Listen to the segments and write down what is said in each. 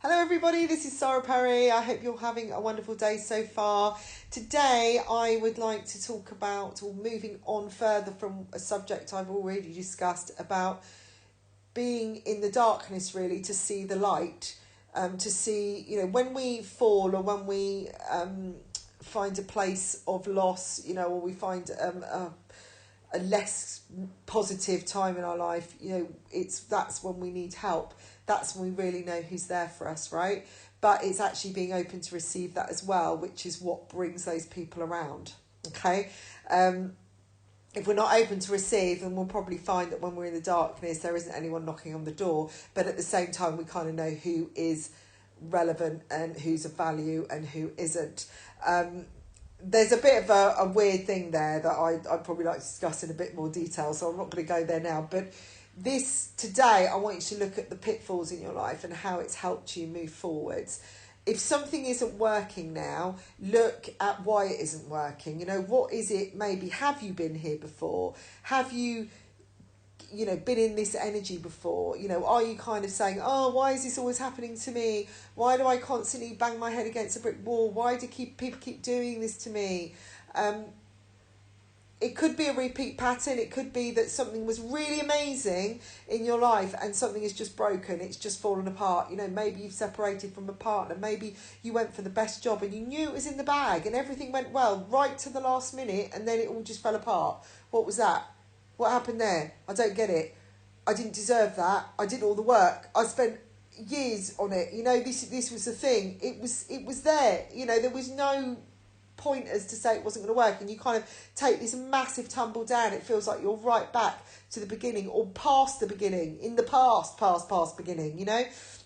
Hello everybody, this is Sarah Perry. I hope you're having a wonderful day so far. Today I would like to talk about, or moving on further from a subject I've already discussed, about being in the darkness really to see the light, to see, when we fall or when we find a place of loss, or we find a less positive time in our life, that's when we need help. That's when we really know who's there for us, right? But it's actually being open to receive that as well, which is what brings those people around, okay? If we're not open to receive, then we'll probably find that when we're in the darkness, there isn't anyone knocking on the door. But at the same time, we kind of know who is relevant and who's of value and who isn't. There's a bit of a weird thing there that I'd probably like to discuss in a bit more detail, so I'm not going to go there now. But today, I want you to look at the pitfalls in your life and how it's helped you move forwards. If something isn't working now, look at why it isn't working. What is it? Maybe have you been here before? Have you been in this energy before? Are you kind of saying, oh, why is this always happening to me? Why do I constantly bang my head against a brick wall? Why do people keep doing this to me? It could be a repeat pattern. It could be that something was really amazing in your life and something is just broken. It's just fallen apart. Maybe you've separated from a partner. Maybe you went for the best job and you knew it was in the bag and everything went well right to the last minute and then it all just fell apart. What was that? What happened there? I don't get it. I didn't deserve that. I did all the work. I spent years on it. This was the thing. It was there. There was no pointers to say it wasn't going to work, and you kind of take this massive tumble down. It feels like you're right back to the beginning or past the beginning, in the past beginning,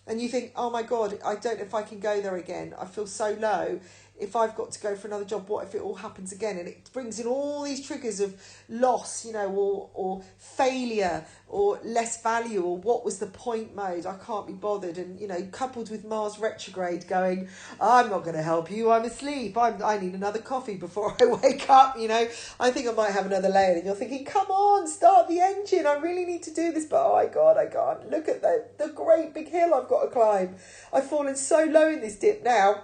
and you think, oh my God, I don't know if I can go there again. I feel so low. If I've got to go for another job, what if it all happens again? And it brings in all these triggers of loss, or failure, or less value, or what was the point mode? I can't be bothered. And, coupled with Mars retrograde going, I'm not going to help you. I'm asleep. I need another coffee before I wake up. I think I might have another layer. And you're thinking, come on, start the engine. I really need to do this. But oh my God, I can't. Look at the great big hill I've got to climb. I've fallen so low in this dip now.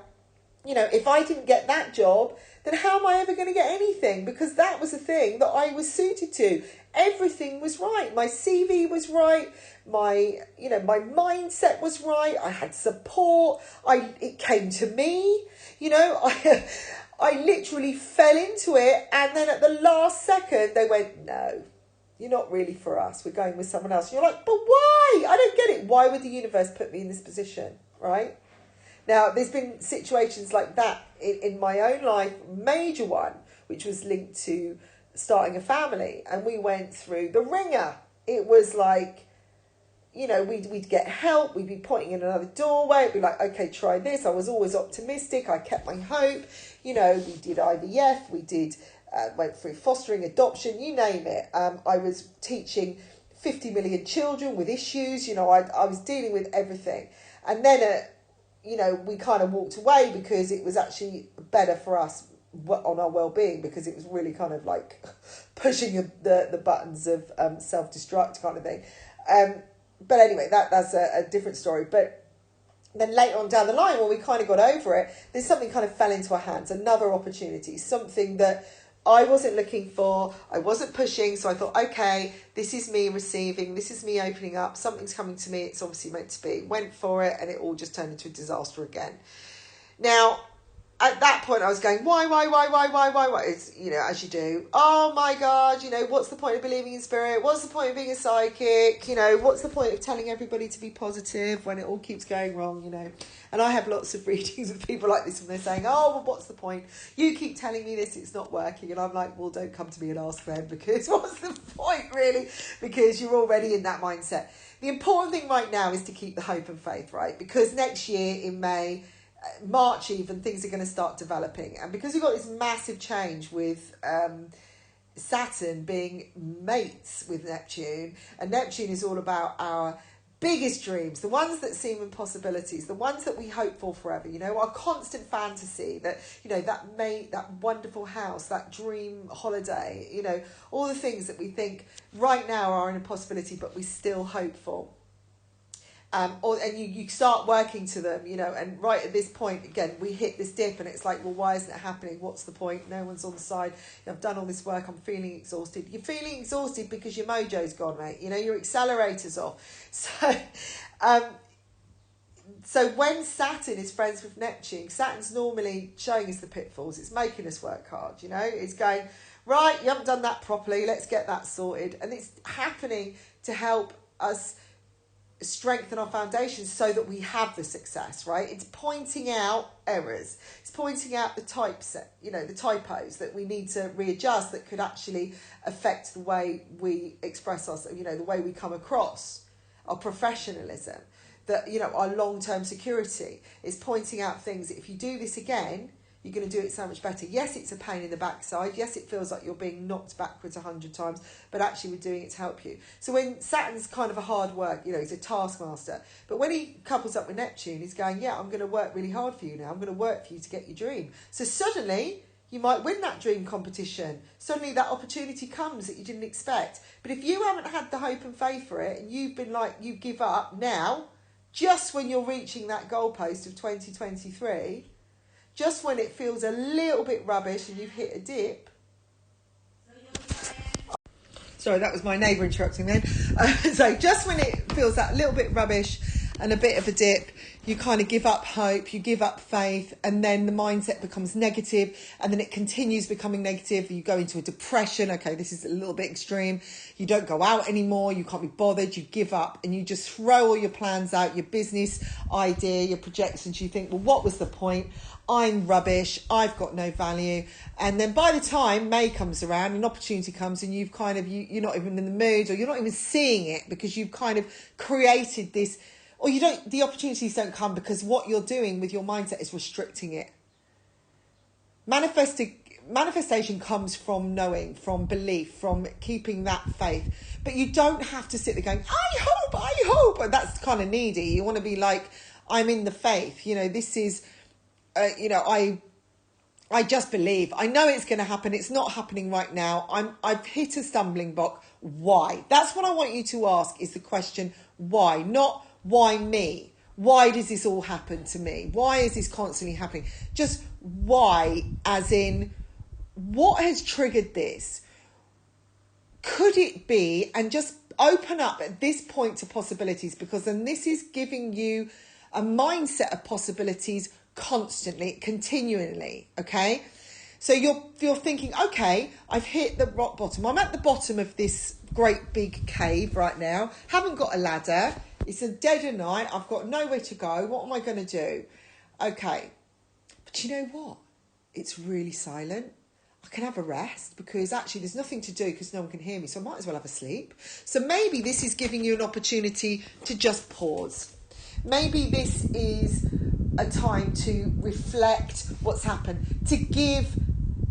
If I didn't get that job, then how am I ever going to get anything? Because that was the thing that I was suited to. Everything was right. My CV was right. My mindset was right. I had support. It came to me. I literally fell into it. And then at the last second, they went, no, you're not really for us. We're going with someone else. And you're like, but why? I don't get it. Why would the universe put me in this position? Right? Now, there's been situations like that in my own life, major one, which was linked to starting a family. And we went through the ringer. It was like, we'd get help. We'd be pointing in another doorway. It'd be like, okay, try this. I was always optimistic. I kept my hope. We did IVF. We did went through fostering, adoption, you name it. I was teaching 50 million children with issues. I was dealing with everything. And then we kind of walked away because it was actually better for us on our well-being, because it was really kind of like pushing the buttons of self-destruct kind of thing. But anyway, that's a different story. But then later on down the line, when we kind of got over it, there's something kind of fell into our hands, another opportunity, something that I wasn't looking for, I wasn't pushing, so I thought, okay, this is me receiving, this is me opening up, something's coming to me, it's obviously meant to be. Went for it, and it all just turned into a disaster again. Now, at that point, I was going, why? It's, as you do. Oh my God, what's the point of believing in spirit? What's the point of being a psychic? What's the point of telling everybody to be positive when it all keeps going wrong, And I have lots of readings with people like this, and they're saying, oh, well, what's the point? You keep telling me this, it's not working. And I'm like, well, don't come to me and ask them, because what's the point, really? Because you're already in that mindset. The important thing right now is to keep the hope and faith, right? Because next year in May, March even, things are going to start developing. And because we've got this massive change with Saturn being mates with Neptune, and Neptune is all about our biggest dreams, the ones that seem impossibilities, the ones that we hope for forever, our constant fantasy, that, that mate, that wonderful house, that dream holiday, all the things that we think right now are an impossibility, but we still hope for. And you start working to them, and right at this point, again, we hit this dip and it's like, well, why isn't it happening? What's the point? No one's on the side. I've done all this work. I'm feeling exhausted. You're feeling exhausted because your mojo's gone, mate. Your accelerator's off. So when Saturn is friends with Neptune, Saturn's normally showing us the pitfalls. It's making us work hard, It's going, right, you haven't done that properly. Let's get that sorted. And it's happening to help us strengthen our foundations so that we have the success, right? It's pointing out errors. It's pointing out the the typos that we need to readjust that could actually affect the way we express ourselves, the way we come across, our professionalism, that, our long-term security. Is pointing out things that if you do this again, you're going to do it so much better. Yes, it's a pain in the backside. Yes, it feels like you're being knocked backwards 100 times, but actually we're doing it to help you. So when Saturn's kind of a hard work, he's a taskmaster. But when he couples up with Neptune, he's going, yeah, I'm going to work really hard for you now. I'm going to work for you to get your dream. So suddenly you might win that dream competition. Suddenly that opportunity comes that you didn't expect. But if you haven't had the hope and faith for it, and you've been like, you give up now, just when you're reaching that goalpost of 2023, just when it feels a little bit rubbish and you've hit a dip. Sorry, that was my neighbour interrupting then. So just when it feels that little bit rubbish and a bit of a dip, you kind of give up hope, you give up faith, and then the mindset becomes negative, and then it continues becoming negative. You go into a depression. Okay, this is a little bit extreme. You don't go out anymore. You can't be bothered. You give up, and you just throw all your plans out, your business idea, your projections. You think, well, what was the point? I'm rubbish. I've got no value. And then by the time May comes around, an opportunity comes, and you've kind of, you're not even in the mood, or you're not even seeing it because you've kind of created this. Or the opportunities don't come because what you're doing with your mindset is restricting it. Manifestation comes from knowing, from belief, from keeping that faith. But you don't have to sit there going, I hope. And that's kind of needy. You want to be like, I'm in the faith. This is, I just believe. I know it's going to happen. It's not happening right now. I've hit a stumbling block. Why? That's what I want you to ask, is the question, why? Not why me? Why does this all happen to me? Why is this constantly happening? Just why, as in, what has triggered this? Could it be, and just open up at this point to possibilities, because then this is giving you a mindset of possibilities constantly, continually, okay? So you're thinking, okay, I've hit the rock bottom. I'm at the bottom of this great big cave right now. Haven't got a ladder. It's a dead of night. I've got nowhere to go. What am I going to do? Okay. But you know what? It's really silent. I can have a rest because actually there's nothing to do because no one can hear me. So I might as well have a sleep. So maybe this is giving you an opportunity to just pause. Maybe this is a time to reflect what's happened, to give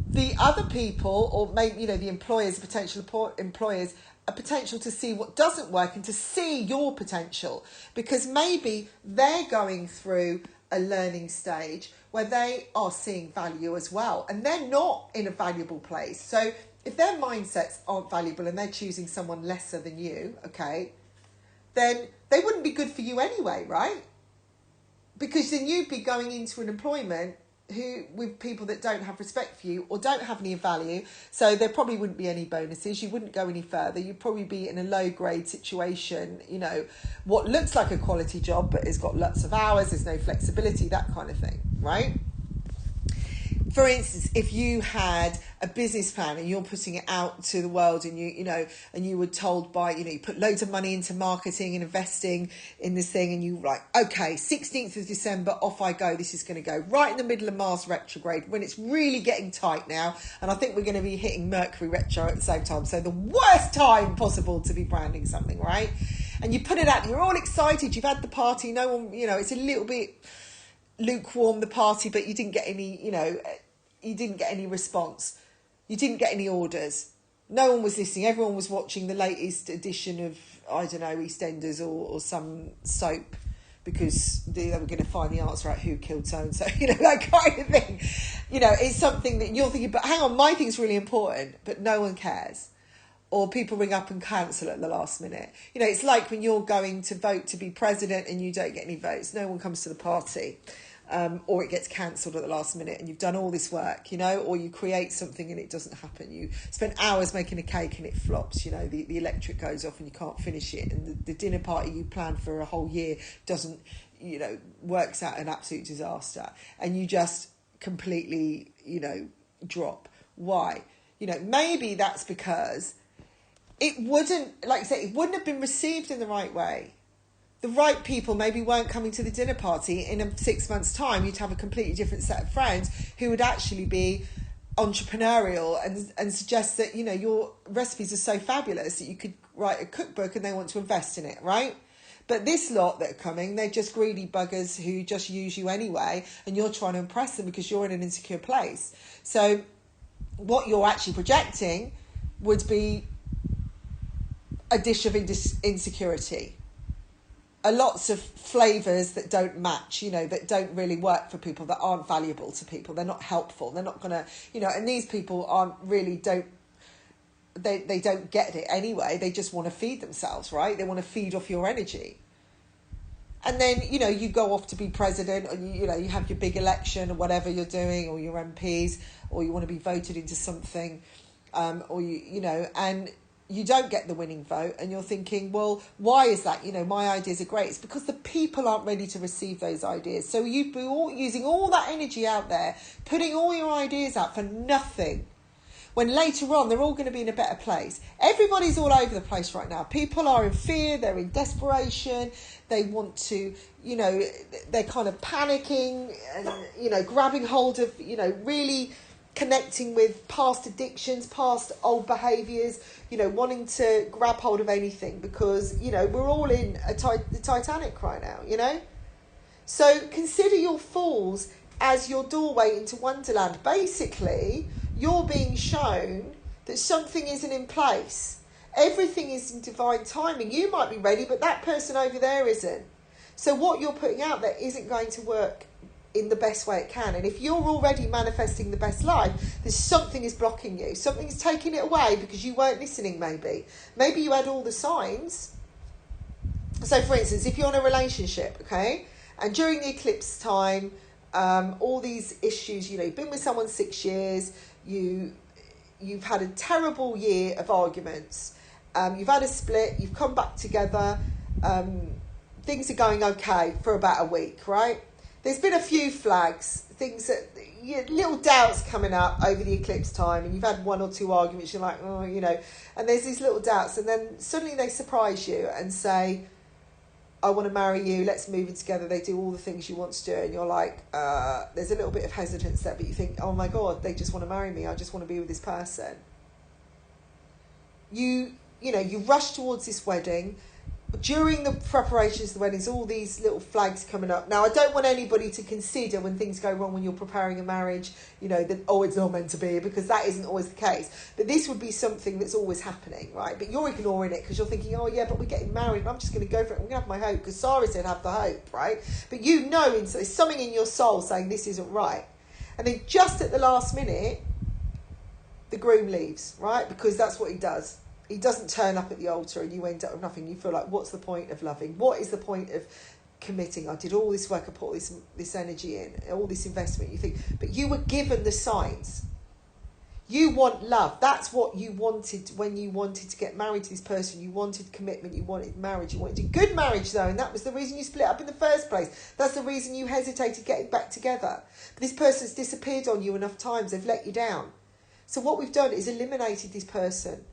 the other people, or maybe, the employers, potential employers, a potential to see what doesn't work and to see your potential, because maybe they're going through a learning stage where they are seeing value as well, and they're not in a valuable place. So if their mindsets aren't valuable and they're choosing someone lesser than you, okay, then they wouldn't be good for you anyway, right? Because then you'd be going into an employment with people that don't have respect for you or don't have any value. So there probably wouldn't be any bonuses. You wouldn't go any further. You'd probably be in a low grade situation, what looks like a quality job, but it's got lots of hours. There's no flexibility, that kind of thing, right? For instance, if you had a business plan and you're putting it out to the world, and you were told by, you put loads of money into marketing and investing in this thing, and you were like, okay, 16th of December, off I go. This is going to go right in the middle of Mars retrograde when it's really getting tight now. And I think we're going to be hitting Mercury retro at the same time. So the worst time possible to be branding something, right? And you put it out, you're all excited. You've had the party. No one, it's a little bit lukewarm, the party, but you didn't get any, you didn't get any response. You didn't get any orders. No one was listening. Everyone was watching the latest edition of, I don't know, EastEnders or some soap, because they were going to find the answer out, who killed so-and-so, that kind of thing. It's something that you're thinking, but hang on, my thing's really important, but no one cares. or people ring up and cancel at the last minute. You know, it's like when you're going to vote to be president and you don't get any votes. No one comes to the party. Or it gets cancelled at the last minute and you've done all this work, you know, or you create something and it doesn't happen. You spend hours making a cake and it flops, you know, the electric goes off and you can't finish it, and the dinner party you planned for a whole year doesn't, you know, works out an absolute disaster, and you just completely, you know, drop. Why? You know, maybe that's because it wouldn't, like I say, it wouldn't have been received in the right way. The right people maybe weren't coming to the dinner party. In 6 months' time, you'd have a completely different set of friends who would actually be entrepreneurial and suggest that, you know, your recipes are so fabulous that you could write a cookbook and they want to invest in it, right? But this lot that are coming, they're just greedy buggers who just use you anyway, and you're trying to impress them because you're in an insecure place. So what you're actually projecting would be a dish of insecurity. Lots of flavours that don't match, you know, that don't really work for people, that aren't valuable to people. They're not helpful. They're not going to, you know, and these people they don't get it anyway. They just want to feed themselves, right? They want to feed off your energy. And then, you know, you go off to be president, or, you know, you have your big election or whatever you're doing, or your MPs, or you want to be voted into something, or you know, and you don't get the winning vote, and you're thinking, well, why is that? You know, my ideas are great. It's because the people aren't ready to receive those ideas. So you'd be using all that energy out there, putting all your ideas out for nothing, when later on they're all going to be in a better place. Everybody's all over the place right now. People are in fear, they're in desperation, they want to, you know, they're kind of panicking and, you know, grabbing hold of, you know, really connecting with past addictions, past old behaviours, you know, wanting to grab hold of anything, because, you know, we're all in the Titanic right now, you know. So consider your falls as your doorway into Wonderland. Basically, you're being shown that something isn't in place. Everything is in divine timing. You might be ready, but that person over there isn't. So what you're putting out there isn't going to work in the best way it can. And if you're already manifesting the best life, there's something is blocking you. Something's taking it away because you weren't listening, maybe. Maybe you had all the signs. So, for instance, if you're in a relationship, okay, and during the eclipse time, all these issues, you know, you've been with someone 6 years, you've had a terrible year of arguments, you've had a split, you've come back together, things are going okay for about a week, right? There's been a few flags, things that, little doubts coming up over the eclipse time, and you've had 1 or 2 arguments, you're like, oh, you know, and there's these little doubts, and then suddenly they surprise you and say, I want to marry you, let's move in together. They do all the things you want to do, and you're like, there's a little bit of hesitance there, but you think, oh my God, they just want to marry me, I just want to be with this person. You know, you rush towards this wedding. During the preparations of the weddings, all these little flags coming up. Now, I don't want anybody to consider when things go wrong when you're preparing a marriage, you know, that, oh, it's not meant to be, because that isn't always the case. But this would be something that's always happening, right? But you're ignoring it because you're thinking, oh, yeah, but we're getting married and I'm just going to go for it. I'm going to have my hope because Sarah said have the hope, right? But you know, there's something in your soul saying this isn't right. And then just at the last minute, the groom leaves, right? Because that's what he does. He doesn't turn up at the altar and you end up with nothing. You feel like, what's the point of loving? What is the point of committing? I did all this work, I put all this energy in, all this investment. You think, but you were given the signs. You want love. That's what you wanted when you wanted to get married to this person. You wanted commitment. You wanted marriage. You wanted a good marriage, though, and that was the reason you split up in the first place. That's the reason you hesitated getting back together. But this person's disappeared on you enough times. They've let you down. So what we've done is eliminated this person.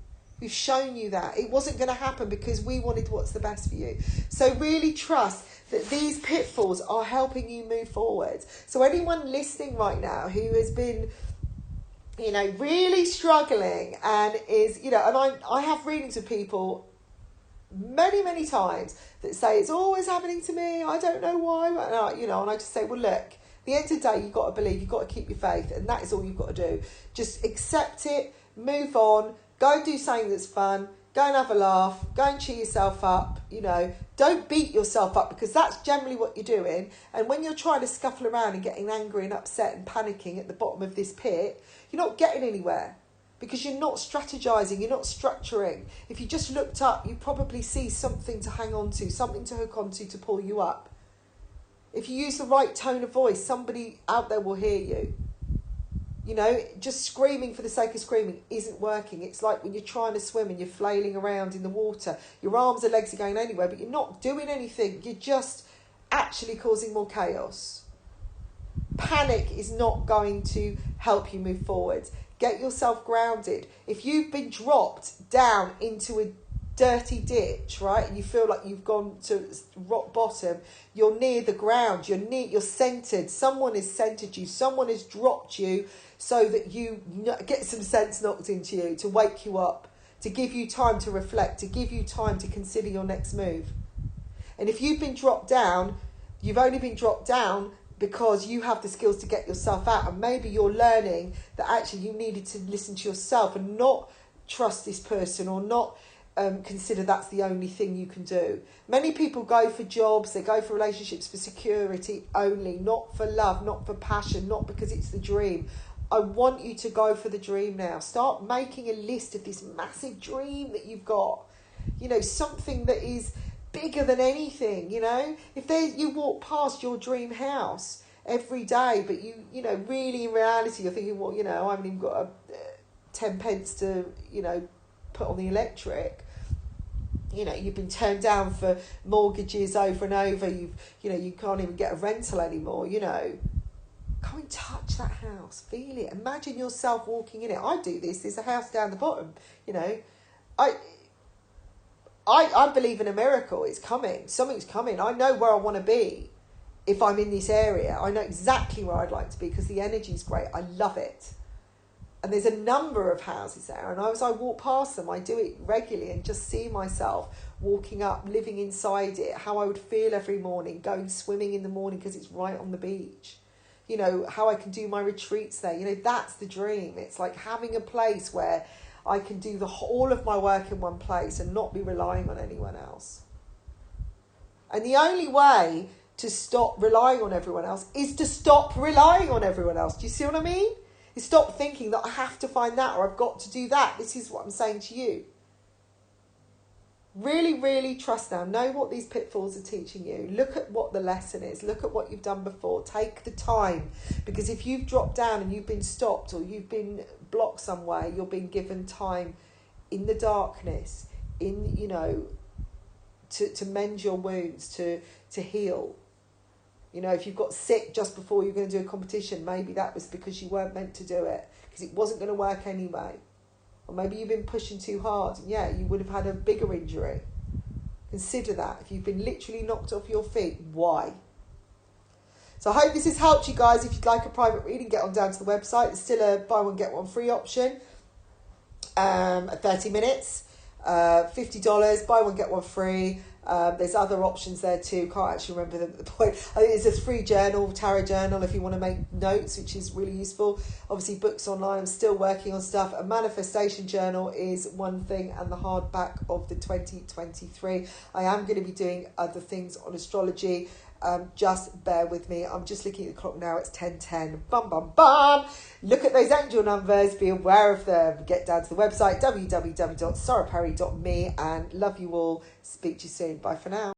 We've shown you that. It wasn't going to happen because we wanted what's the best for you. So really trust that these pitfalls are helping you move forward. So anyone listening right now who has been, you know, really struggling and is, you know, and I have readings with people many, many times that say, it's always happening to me, I don't know why, you know, and I just say, well, look, at the end of the day, you've got to believe, you've got to keep your faith, and that is all you've got to do. Just accept it, move on, go and do something that's fun, go and have a laugh, go and cheer yourself up, you know. Don't beat yourself up, because that's generally what you're doing. And when you're trying to scuffle around and getting angry and upset and panicking at the bottom of this pit, you're not getting anywhere. because you're not strategizing, you're not structuring. If you just looked up, you probably see something to hang on to, something to hook onto to pull you up. If you use the right tone of voice, somebody out there will hear you. You know, just screaming for the sake of screaming isn't working. It's like when you're trying to swim and you're flailing around in the water. Your arms and legs are going anywhere, but you're not doing anything. You're just actually causing more chaos. Panic is not going to help you move forward. Get yourself grounded. If you've been dropped down into a dirty ditch, right, and you feel like you've gone to rock bottom, you're near the ground, you're centered. Someone has centered you. Someone has dropped you so that you get some sense knocked into you, to wake you up, to give you time to reflect, to give you time to consider your next move. And if you've been dropped down, you've only been dropped down because you have the skills to get yourself out, and maybe you're learning that actually you needed to listen to yourself and not trust this person, or not consider that's the only thing you can do. Many people go for jobs, they go for relationships for security only, not for love, not for passion, not because it's the dream. I want you to go for the dream now. Start making a list of this massive dream that you've got. You know, something that is bigger than anything. You know, if you walk past your dream house every day, but you know, really in reality you're thinking, well, you know, I haven't even got 10 pence to, you know, put on the electric. You know, you've been turned down for mortgages over and over. You can't even get a rental anymore. You know, go and touch that house, feel it, imagine yourself walking in it. I do this. There's a house down the bottom. You know, I believe in a miracle. It's coming. Something's coming. I know where I want to be if I'm in this area. I know exactly where I'd like to be because the energy's great. I love it. And there's a number of houses there. And as I walk past them, I do it regularly and just see myself walking up, living inside it, how I would feel every morning, going swimming in the morning because it's right on the beach. You know, how I can do my retreats there. You know, that's the dream. It's like having a place where I can do all of my work in one place and not be relying on anyone else. And the only way to stop relying on everyone else is to stop relying on everyone else. Do you see what I mean? You stop thinking that I have to find that or I've got to do that. This is what I'm saying to you. Really, really trust now. Know what these pitfalls are teaching you. Look at what the lesson is. Look at what you've done before. Take the time. Because if you've dropped down and you've been stopped or you've been blocked somewhere, you're being given time in the darkness, in, you know, to mend your wounds, to heal. You know, if you've got sick just before you're going to do a competition, maybe that was because you weren't meant to do it, because it wasn't going to work anyway. Or maybe you've been pushing too hard, and yeah, you would have had a bigger injury. Consider that. If you've been literally knocked off your feet, why? So I hope this has helped you guys. If you'd like a private reading, get on down to the website. There's still a buy one, get one free option. 30 minutes, $50, buy one, get one free. There's other options there too. Can't actually remember the point. I think there's a free journal, tarot journal, if you want to make notes, which is really useful. Obviously books online, I'm still working on stuff. A manifestation journal is one thing, and the hardback of the 2023. I am going to be doing other things on astrology. Just bear with me. I'm just looking at the clock now. It's 10:10. Bum, bum, bum. Look at those angel numbers. Be aware of them. Get down to the website, www.saraperry.me, and love you all. Speak to you soon. Bye for now.